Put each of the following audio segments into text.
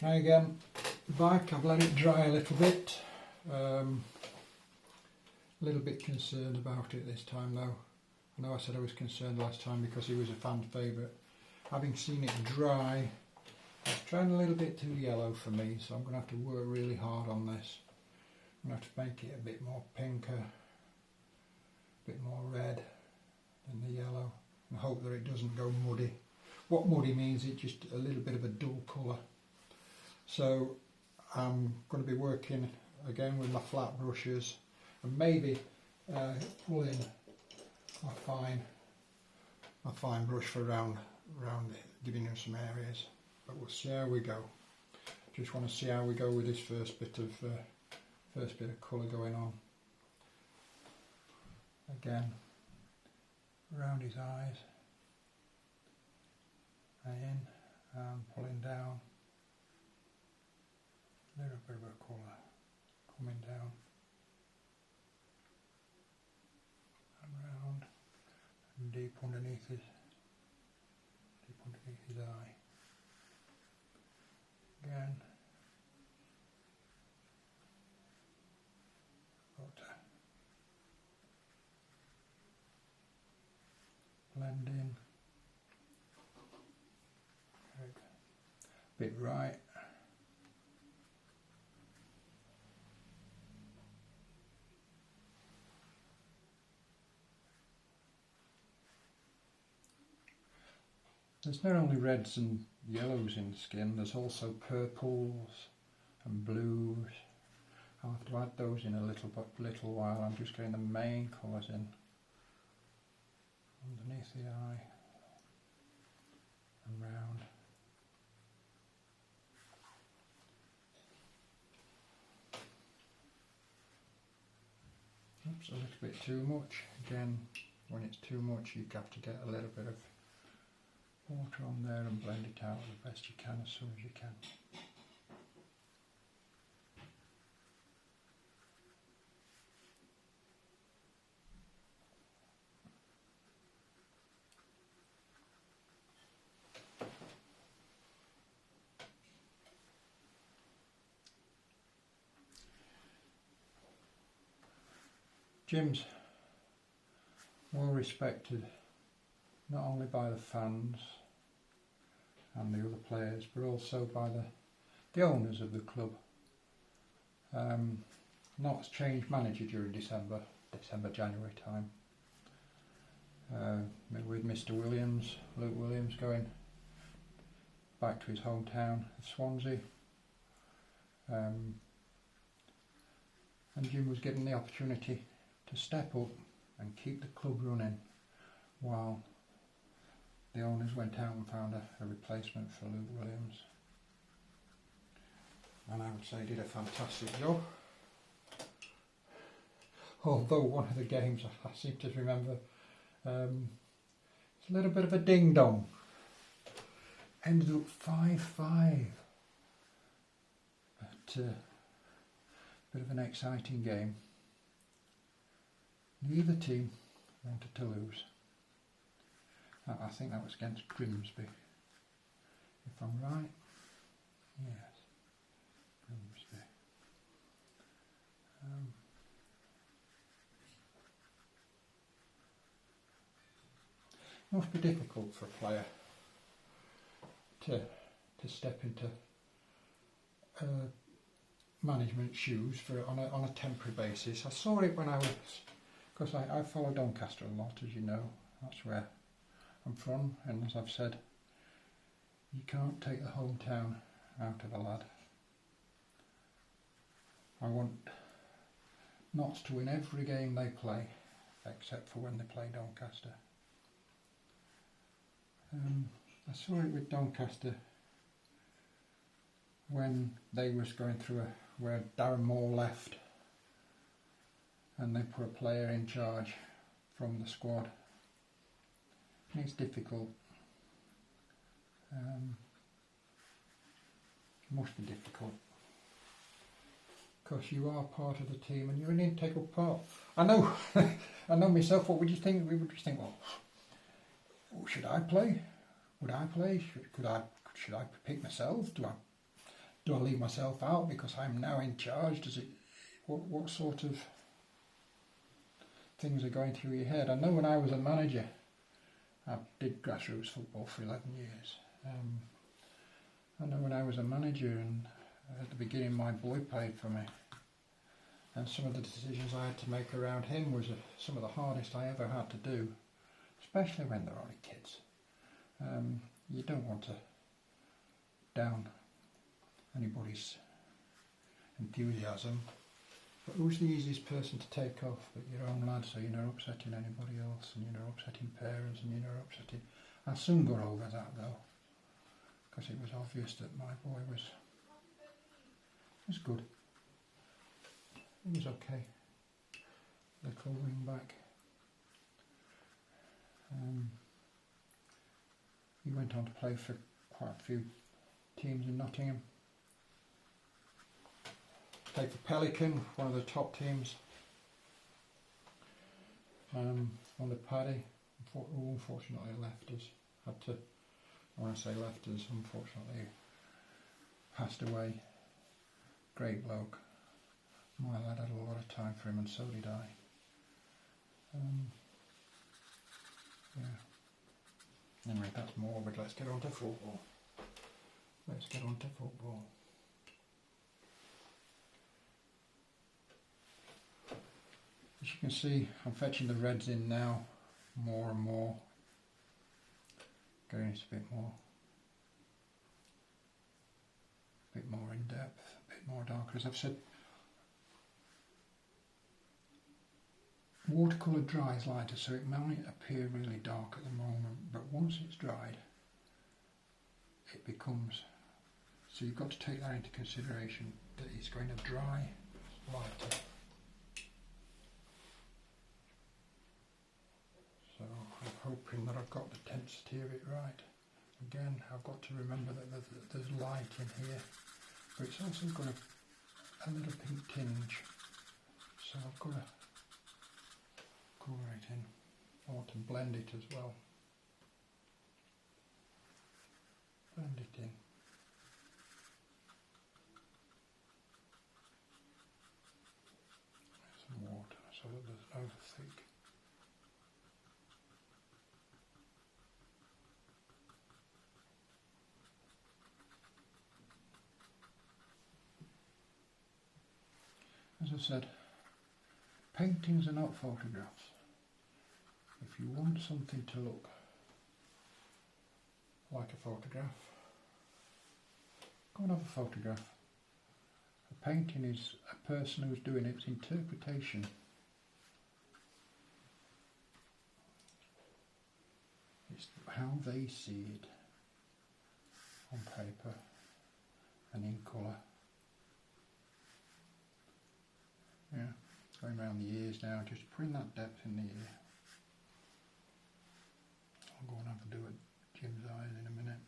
Hi again, back. I've let it dry a little bit. A little bit concerned about it this time though. I know I said I was concerned last time because he was a fan favourite. Having seen it dry, it's trying a little bit too yellow for me, so I'm going to have to work really hard on this. I'm going to have to make it a bit more pinker, a bit more red than the yellow, and hope that it doesn't go muddy. What muddy means, it's just a little bit of a dull colour. So I'm going to be working again with my flat brushes and maybe pull in my fine brush for round it, giving him some areas. But we'll see how we go. Just want to see how we go with this first bit of colour going on. Again, around his eyes, and in, and pulling down. A little bit of a colour coming down and round and deep underneath his eye. Again, got to blend in. Bit right. There's not only reds and yellows in the skin, there's also purples and blues. I'll have to add those in a little while. I'm just getting the main colours in underneath the eye and round. Oops, a little bit too much. Again, when it's too much, you have to get a little bit of water on there and blend it out the best you can as soon as you can. Jim's well respected not only by the fans and the other players, but also by the owners of the club. Notts changed manager during December, January time, with Mr. Williams, Luke Williams, going back to his hometown of Swansea, and Jim was given the opportunity to step up and keep the club running while the owners went out and found a replacement for Luke Williams. And I would say he did a fantastic job. Although one of the games I seem to remember, it's a little bit of a ding-dong. Ended up 5-5. But bit of an exciting game. Neither team wanted to lose. I think that was against Grimsby, if I'm right. Yes, Grimsby. It must be difficult for a player to step into management shoes on a temporary basis. I saw it when I was, because I follow Doncaster a lot, as you know. That's where I'm from, and as I've said, you can't take the hometown out of a lad. I want Notts to win every game they play, except for when they play Doncaster. I saw it with Doncaster when they was going through where Darren Moore left, and they put a player in charge from the squad. It's difficult. It must be difficult because you are part of the team and you're an integral part. I know. I know myself. What would you think? We would just think, well, should I play? Would I play? Should I pick myself? do I leave myself out because I'm now in charge? Does it? What sort of things are going through your head? I know when I was a manager, I did grassroots football for 11 years. I know when I was a manager, and at the beginning my boy played for me, and some of the decisions I had to make around him was some of the hardest I ever had to do, especially when they're only kids. You don't want to down anybody's enthusiasm, but who's the easiest person to take off but your own lad, so you're not upsetting anybody else, and you're not upsetting parents, and you're not upsetting... I soon got over that though, because it was obvious that my boy was good. He was okay. Little wing back. He went on to play for quite a few teams in Nottingham. Played for Pelican, one of the top teams. Under Paddy, who unfortunately left us. When I say left us, unfortunately passed away. Great bloke. My lad had a lot of time for him, and so did I. Yeah. Anyway, that's morbid. Let's get on to football. As you can see, I'm fetching the reds in now, more and more. Getting it a bit more in depth, a bit more darker. As I've said, watercolour dries lighter, so it might appear really dark at the moment, but once it's dried, it becomes... So you've got to take that into consideration, that it's going to dry lighter. So I'm hoping that I've got the intensity of it right. Again, I've got to remember that there's light in here, but it's also got a little pink tinge, so I've got to colour it in. I want to blend it as well. Blend it in. Some water so that there's no thick. As I said, paintings are not photographs. If you want something to look like a photograph, go and have a photograph. A painting is a person who's doing its interpretation. It's how they see it on paper and in colour. Yeah, going around the ears now, just putting that depth in the ear. I'll go and have a do at Jim's eyes in a minute.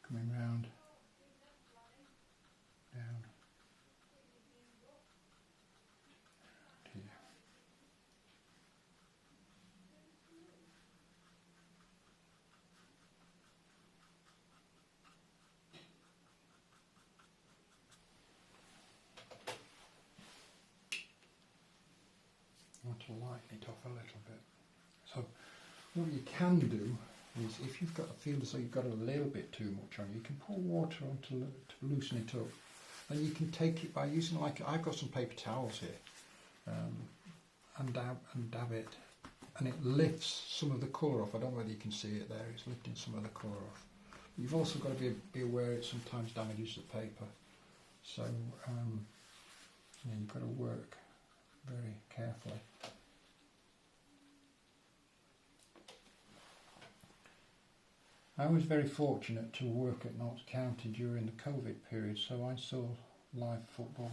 Coming round, down, here. I want to lighten it off a little bit. So what you can do is, if you've got a feel as though you've got a little bit too much on, you can pour water on to loosen it up. And you can take it by using, like, I've got some paper towels here, and dab it, and it lifts some of the colour off. I don't know whether you can see it there, it's lifting some of the colour off. You've also got to be aware it sometimes damages the paper. So yeah, you've got to work very carefully. I was very fortunate to work at Notts County during the COVID period, so I saw live football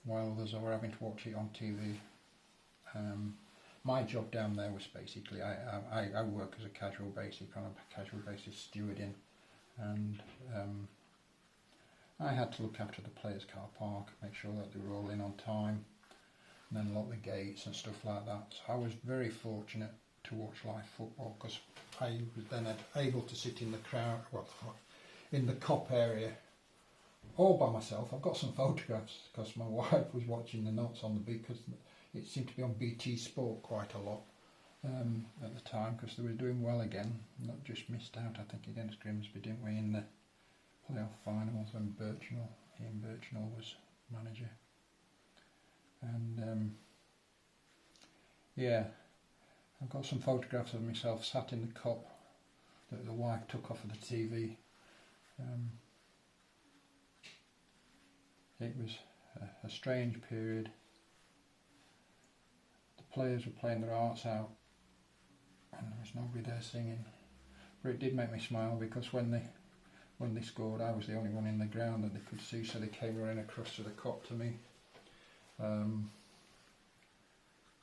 while others were having to watch it on TV. My job down there was basically, I work as a casual basis stewarding, and I had to look after the players' car park, make sure that they were all in on time, and then lock the gates and stuff like that. So I was very fortunate to watch live football, because I was then able to sit in the crowd, well, in the cop area, all by myself. I've got some photographs because my wife was watching the Knots on the beat, because it seemed to be on BT Sport quite a lot at the time, because they were doing well again. Not just missed out, I think, against Grimsby, didn't we, in the playoff finals when Ian Birchnell was manager. And yeah, I've got some photographs of myself sat in the cop that the wife took off of the TV. It was a strange period. The players were playing their hearts out and there was nobody there singing. But it did make me smile, because when they scored, I was the only one in the ground that they could see, so they came running across to the cop to me.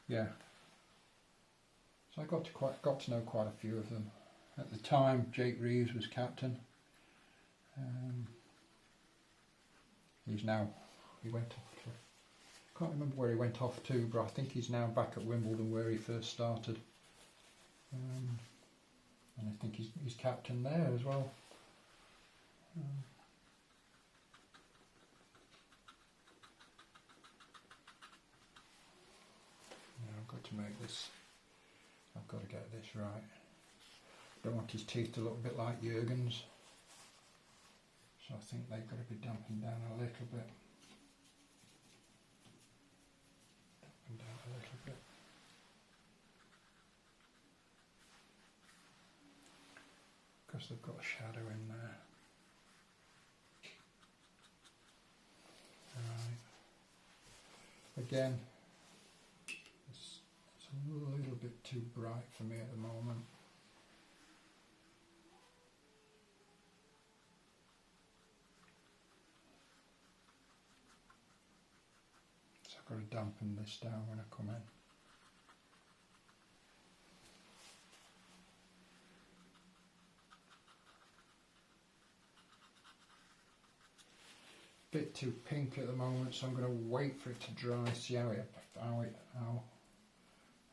Yeah. So I got to know quite a few of them. At the time, Jake Reeves was captain. He went off to, I can't remember where he went off to, but I think he's now back at Wimbledon where he first started. And I think he's captain there as well. I've got to make this, I've got to get this right. Don't want his teeth to look a bit like Jurgen's, so I think they've got to be dampened down a little bit. Dampened down a little bit. Because they've got a shadow in there. Right. Again, it's a little bit too bright for me at the moment. So I've got to dampen this down when I come in. Bit too pink at the moment, so I'm going to wait for it to dry, see how it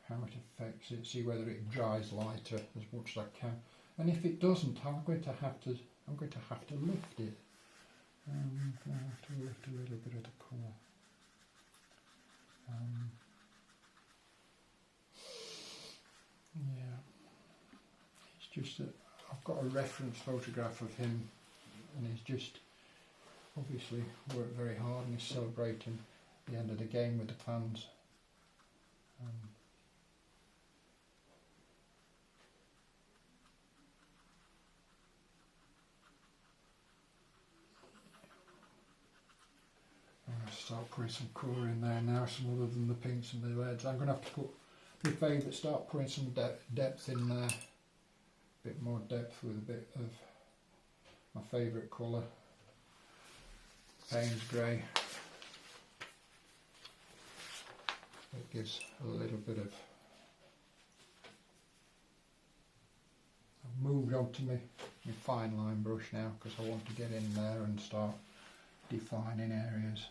affects it, see whether it dries lighter as much as I can, and if it doesn't, I'm going to have to lift it. I'm going to have to lift a little bit of the colour. Yeah, it's just that I've got a reference photograph of him, and he's just obviously worked very hard and he's celebrating the end of the game with the fans. I'm going to start putting some colour in there now, some other than the pinks and the reds. I'm going to have to put my favourite, start putting some depth in there, a bit more depth with a bit of my favourite colour, Payne's Grey. It gives a little bit of. I've moved on to my fine line brush now, because I want to get in there and start defining areas.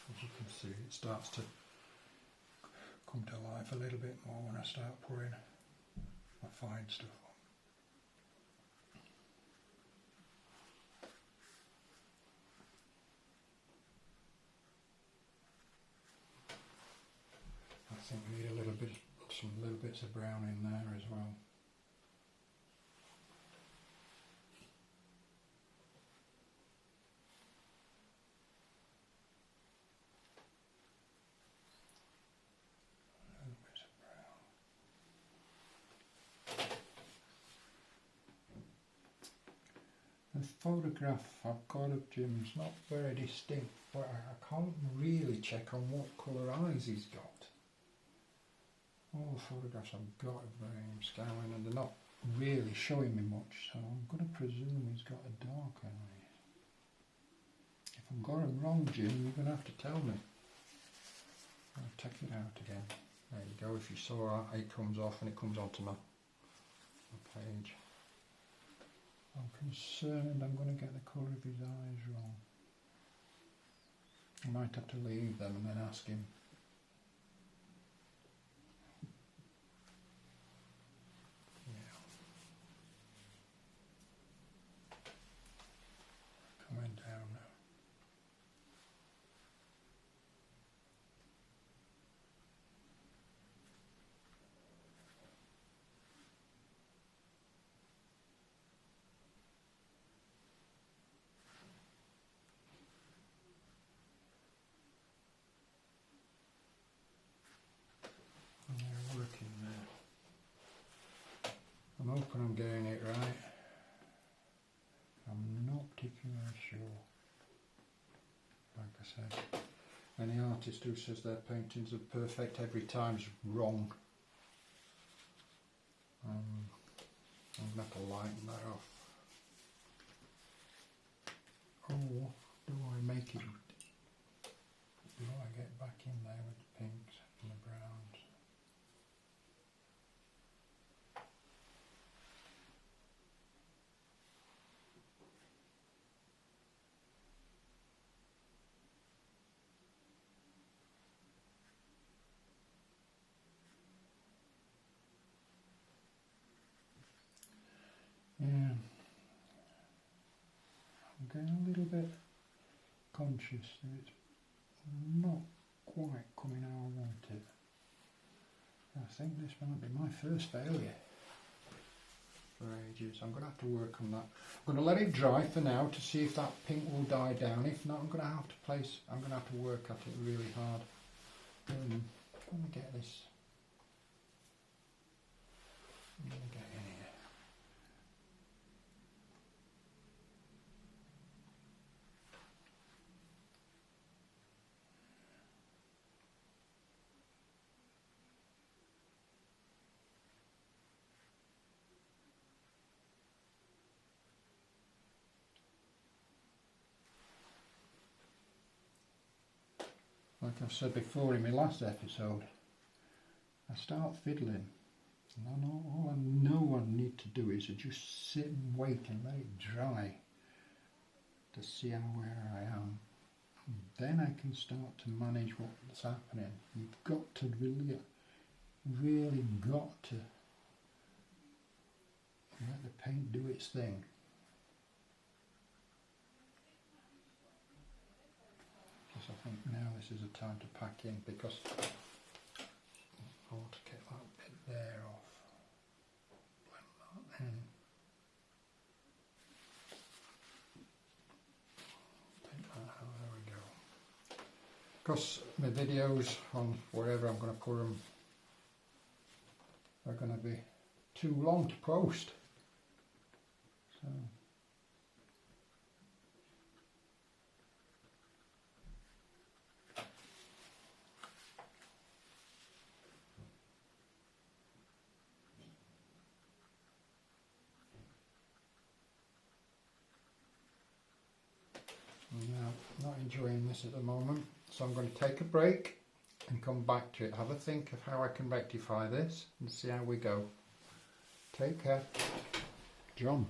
As you can see, it starts to come to life a little bit more when I start pouring my fine stuff on. I think we need some little bits of brown in there as well. The photograph I've got of Jim's not very distinct, but I can't really check on what colour eyes he's got. All the photographs I've got of him scowling, and they're not really showing me much, so I'm going to presume he's got a dark eye. If I've got him wrong, Jim, you're going to have to tell me. I'll take it out again. There you go, if you saw that, it comes off and it comes onto my page. I'm concerned I'm going to get the colour of his eyes wrong. I might have to leave them and then ask him. Yeah. Coming down now. They're working there. I'm hoping I'm getting it right. I'm not particularly sure. Like I said, any artist who says their paintings are perfect every time is wrong. I'm going to have to lighten that off. Or do I make it? Do I get back in there with the pinks and the browns? Yeah, I'm getting a little bit conscious that it's not quite coming how I want it. I think this might be my first failure for ages. I'm going to have to work on that. I'm going to let it dry for now to see if that pink will die down. If not, I'm going to have to work at it really hard. Let me get this. I'm going to get in here. Like I've said before in my last episode, I start fiddling, and all I know I need to do is just sit and wait and let it dry to see where I am. And then I can start to manage what's happening. You've got to really got to let the paint do its thing. I think now this is a time to pack in, because I want to get that bit there off. Blend that in. Take that out, there we go. Because my videos on wherever I'm going to put them are going to be too long to post. So. No, not enjoying this at the moment, so I'm going to take a break and come back to it. Have a think of how I can rectify this and see how we go. Take care. John.